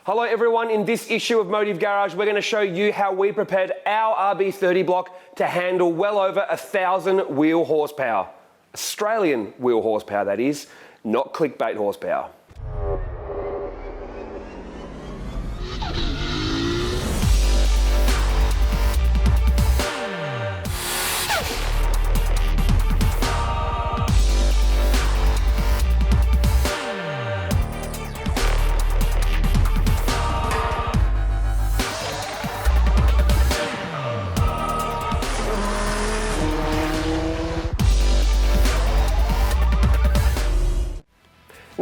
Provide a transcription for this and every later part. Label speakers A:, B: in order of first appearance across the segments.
A: Hello everyone, in this issue of Motive Garage we're going to show you how we prepared our RB30 block to handle well over 1,000 wheel horsepower. Australian wheel horsepower that is, not clickbait horsepower.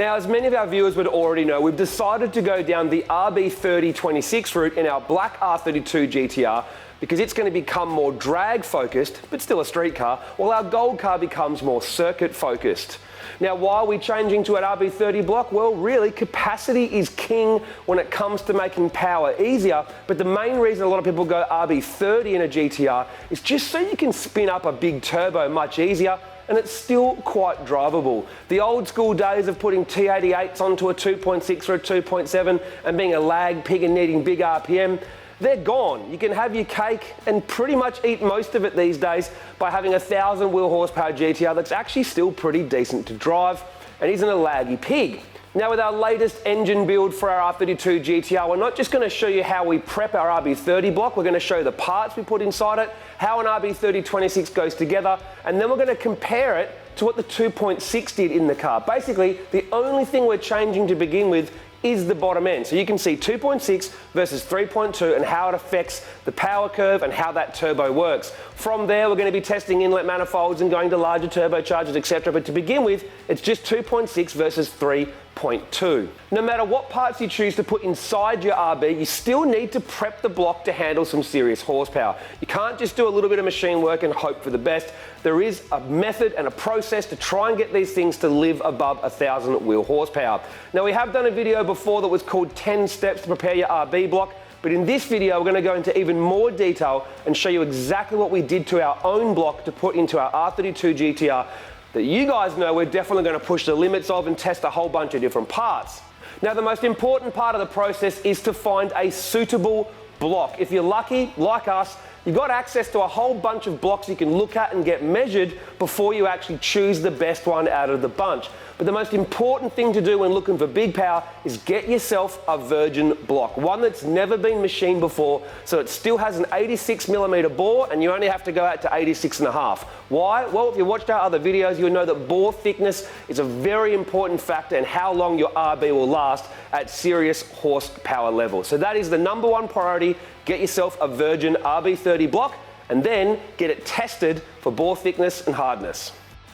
A: Now, as many of our viewers would already know, we've decided to go down the RB30 26 route in our black R32 GTR because it's going to become more drag focused, but still a street car, while our gold car becomes more circuit focused. Now, why are we changing to an RB30 block? Well, really, capacity is king when it comes to making power easier, but the main reason a lot of people go RB30 in a GTR is just so you can spin up a big turbo much easier, and it's still quite drivable. The old school days of putting T88s onto a 2.6 or a 2.7 and being a lag pig and needing big RPM, they're gone. You can have your cake and pretty much eat most of it these days by having a 1,000 wheel horsepower GTR that's actually still pretty decent to drive and isn't a laggy pig. Now, with our latest engine build for our R32 GTR, we're not just going to show you how we prep our RB30 block, we're going to show you the parts we put inside it, how an RB30 26 goes together, and then we're going to compare it to what the 2.6 did in the car. Basically, the only thing we're changing to begin with is the bottom end. So you can see 2.6 versus 3.2 and how it affects the power curve and how that turbo works. From there, we're going to be testing inlet manifolds and going to larger turbochargers, etc. But to begin with, it's just 2.6 versus 3.2. No matter what parts you choose to put inside your RB, you still need to prep the block to handle some serious horsepower. You can't just do a little bit of machine work and hope for the best. There is a method and a process to try and get these things to live above 1,000 wheel horsepower. Now, we have done a video before that was called 10 steps to prepare your RB block, but in this video we're going to go into even more detail and show you exactly what we did to our own block to put into our R32 GTR that you guys know we're definitely going to push the limits of and test a whole bunch of different parts. Now, the most important part of the process is to find a suitable block. If you're lucky, like us, you've got access to a whole bunch of blocks you can look at and get measured before you actually choose the best one out of the bunch. But the most important thing to do when looking for big power is get yourself a virgin block, one that's never been machined before, so it still has an 86mm bore and you only have to go out to 86.5. Why? Well, if you watched our other videos, you'll know that bore thickness is a very important factor in how long your RB will last at serious horsepower levels. So that is the number one priority. Get yourself a virgin RB30 block and then get it tested for bore thickness and hardness.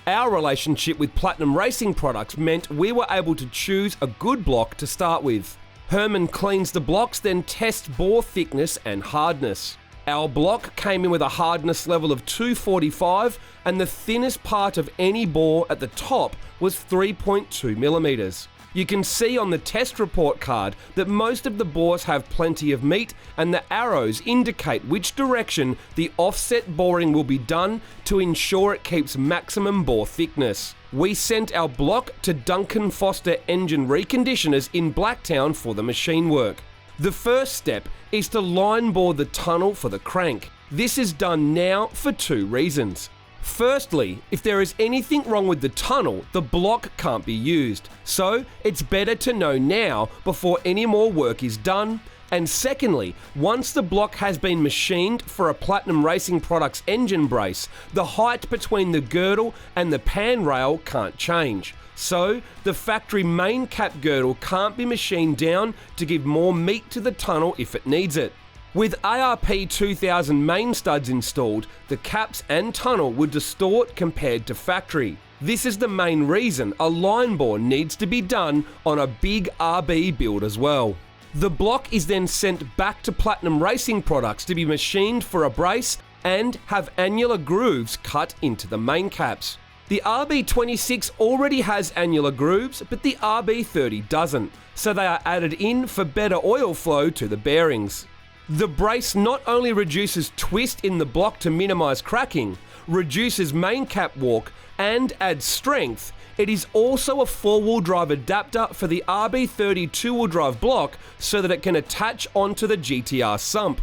B: Our relationship with Platinum Racing products meant we were able to choose a good block to start with. Herman cleans the blocks, then tests bore thickness and hardness. Our block came in with a hardness level of 245 and the thinnest part of any bore at the top was 3.2mm. You can see on the test report card that most of the bores have plenty of meat and the arrows indicate which direction the offset boring will be done to ensure it keeps maximum bore thickness. We sent our block to Duncan engine reconditioners in Blacktown for the machine work. The first step is to line bore the tunnel for the crank. This is done now for two reasons. Firstly, if there is anything wrong with the tunnel, the block can't be used. So it's better to know now before any more work is done. And secondly, once the block has been machined for a Platinum Racing Products engine brace, the height between the girdle and the pan rail can't change. So the factory main cap girdle can't be machined down to give more meat to the tunnel if it needs it. With RB30 main studs installed, the caps and tunnel would distort compared to factory. This is the main reason a line bore needs to be done on a big RB build as well. The block is then sent back to Platinum Racing Products to be machined for a brace and have annular grooves cut into the main caps. The RB26 already has annular grooves, but the RB30 doesn't, so they are added in for better oil flow to the bearings. The brace not only reduces twist in the block to minimise cracking, reduces main cap walk, and adds strength, it is also a four-wheel drive adapter for the RB30 two-wheel drive block so that it can attach onto the GTR sump.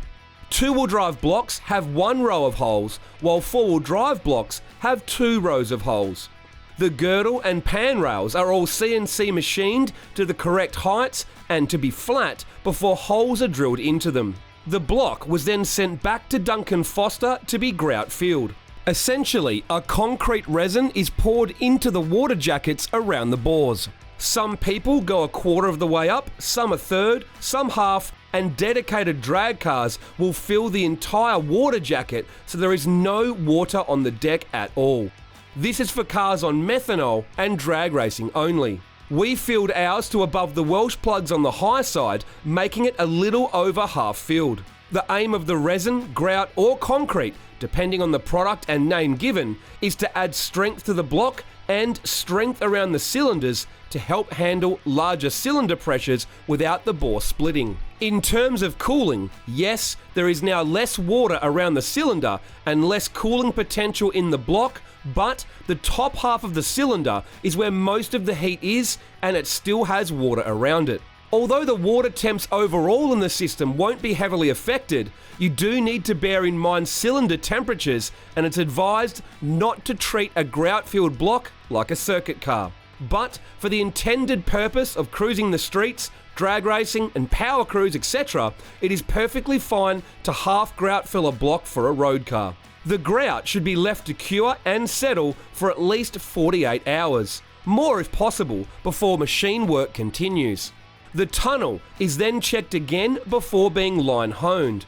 B: Two-wheel drive blocks have one row of holes, while four-wheel drive blocks have two rows of holes. The girdle and pan rails are all CNC machined to the correct heights and to be flat before holes are drilled into them. The block was then sent back to Duncan Foster to be grout filled. Essentially, a concrete resin is poured into the water jackets around the bores. Some people go a quarter of the way up, some a third, some half, and dedicated drag cars will fill the entire water jacket so there is no water on the deck at all. This is for cars on methanol and drag racing only. We filled ours to above the Welsh plugs on the high side, making it a little over half filled. The aim of the resin, grout or concrete, depending on the product and name given, is to add strength to the block and strength around the cylinders to help handle larger cylinder pressures without the bore splitting. In terms of cooling, yes, there is now less water around the cylinder and less cooling potential in the block, but the top half of the cylinder is where most of the heat is and it still has water around it. Although the water temps overall in the system won't be heavily affected, you do need to bear in mind cylinder temperatures, and it's advised not to treat a grout-filled block like a circuit car. But for the intended purpose of cruising the streets, drag racing and power cruise, etc., it is perfectly fine to half grout fill a block for a road car. The grout should be left to cure and settle for at least 48 hours, more if possible, before machine work continues. The tunnel is then checked again before being line honed.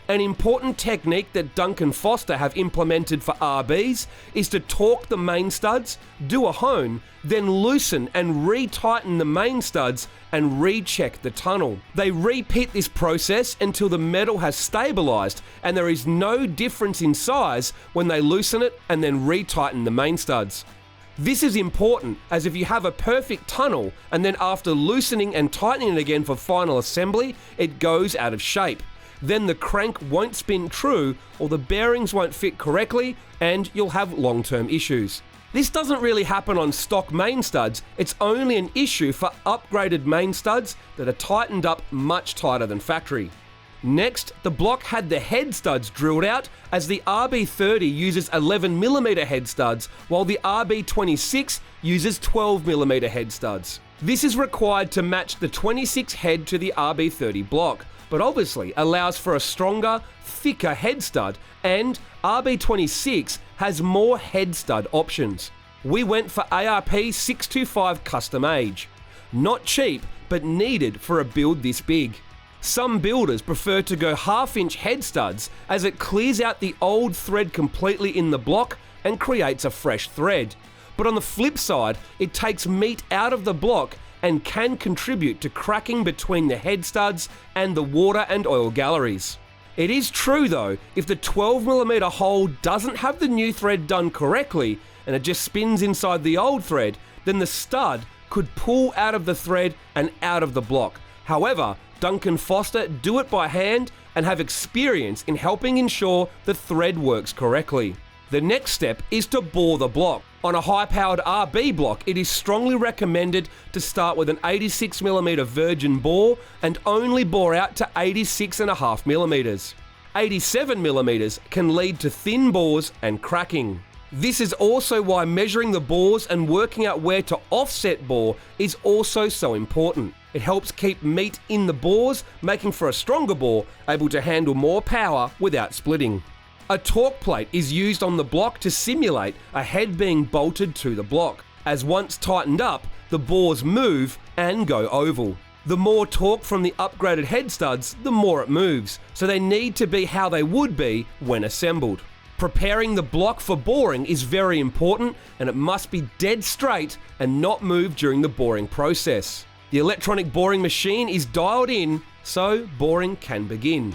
B: An important technique that Duncan Foster have implemented for RBs is to torque the main studs, do a hone, then loosen and re-tighten the main studs and recheck the tunnel. They repeat this process until the metal has stabilized and there is no difference in size when they loosen it and then re-tighten the main studs. This is important, as if you have a perfect tunnel and then after loosening and tightening it again for final assembly, it goes out of shape. Then the crank won't spin true or the bearings won't fit correctly and you'll have long-term issues. This doesn't really happen on stock main studs, it's only an issue for upgraded main studs that are tightened up much tighter than factory. Next, the block had the head studs drilled out, as the RB30 uses 11mm head studs, while the RB26 uses 12mm head studs. This is required to match the 26 head to the RB30 block, but obviously allows for a stronger, thicker head stud, and RB26 has more head stud options. We went for ARP625 custom age. Not cheap, but needed for a build this big. Some builders prefer to go half-inch head studs as it clears out the old thread completely in the block and creates a fresh thread. But on the flip side, it takes meat out of the block and can contribute to cracking between the head studs and the water and oil galleries. It is true though, if the 12mm hole doesn't have the new thread done correctly and it just spins inside the old thread, then the stud could pull out of the thread and out of the block. However, Duncan Foster do it by hand and have experience in helping ensure the thread works correctly. The next step is to bore the block. On a high-powered RB block, it is strongly recommended to start with an 86mm virgin bore and only bore out to 86.5mm. 87mm can lead to thin bores and cracking. This is also why measuring the bores and working out where to offset bore is also so important. It helps keep meat in the bores, making for a stronger bore, able to handle more power without splitting. A torque plate is used on the block to simulate a head being bolted to the block, as once tightened up, the bores move and go oval. The more torque from the upgraded head studs, the more it moves, so they need to be how they would be when assembled. Preparing the block for boring is very important, and it must be dead straight and not move during the boring process. The electronic boring machine is dialed in, so boring can begin.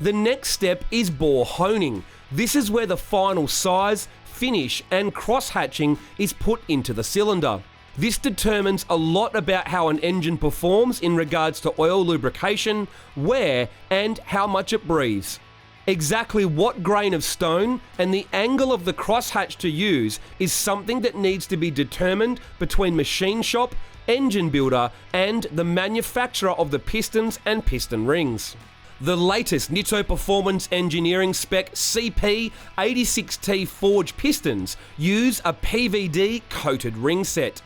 B: The next step is bore honing. This is where the final size, finish and cross-hatching is put into the cylinder. This determines a lot about how an engine performs in regards to oil lubrication, wear, and how much it breathes. Exactly what grain of stone and the angle of the crosshatch to use is something that needs to be determined between machine shop, engine builder, and the manufacturer of the pistons and piston rings. The latest Nitto Performance Engineering spec CP86T forged pistons use a PVD coated ring set.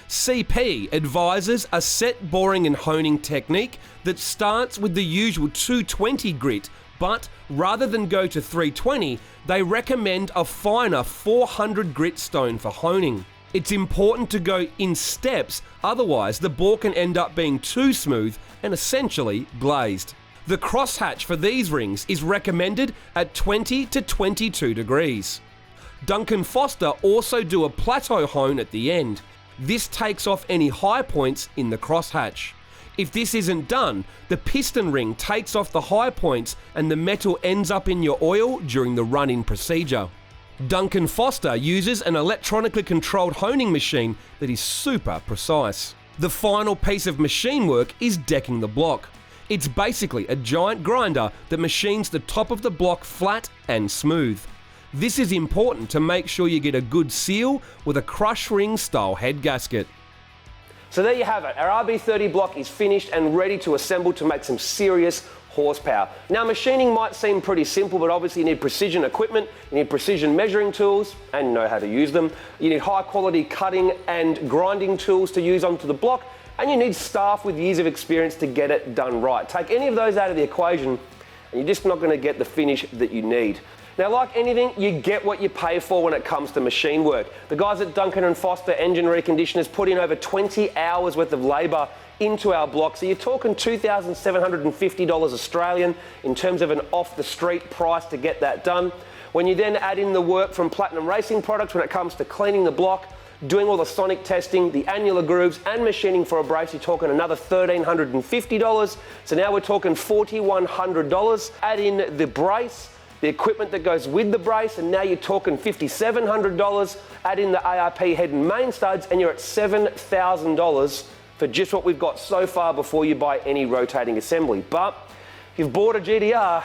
B: CP advises a set boring and honing technique that starts with the usual 220 grit, but rather than go to 320, they recommend a finer 400 grit stone for honing. It's important to go in steps, otherwise the bore can end up being too smooth and essentially glazed. The crosshatch for these rings is recommended at 20 to 22 degrees. Duncan Foster also do a plateau hone at the end. This takes off any high points in the crosshatch. If this isn't done, the piston ring takes off the high points and the metal ends up in your oil during the run-in procedure. Duncan Foster uses an electronically controlled honing machine that is super precise. The final piece of machine work is decking the block. It's basically a giant grinder that machines the top of the block flat and smooth. This is important to make sure you get a good seal with a crush ring style head gasket.
A: So there you have it. Our RB30 block is finished and ready to assemble to make some serious horsepower. Now, machining might seem pretty simple, but obviously you need precision equipment, you need precision measuring tools, and know how to use them. You need high quality cutting and grinding tools to use onto the block, and you need staff with years of experience to get it done right. Take any of those out of the equation, and you're just not going to get the finish that you need. Now, like anything, you get what you pay for when it comes to machine work. The guys at Duncan and Foster Engine Reconditioners put in over 20 hours worth of labour into our block, so you're talking $2,750 Australian in terms of an off-the-street price to get that done. When you then add in the work from Platinum Racing Products when it comes to cleaning the block, doing all the sonic testing, the annular grooves, and machining for a brace, you're talking another $1,350. So now we're talking $4,100. Add in the brace, the equipment that goes with the brace, and now you're talking $5,700. Add in the ARP head and main studs, and you're at $7,000 for just what we've got so far before you buy any rotating assembly. But if you've bought a GTR,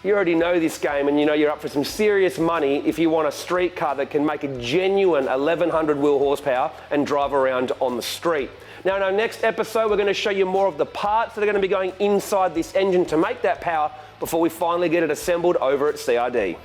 A: you already know this game, and you know you're up for some serious money if you want a street car that can make a genuine 1100 wheel horsepower and drive around on the street. Now, in our next episode, we're going to show you more of the parts that are going to be going inside this engine to make that power before we finally get it assembled over at CRD.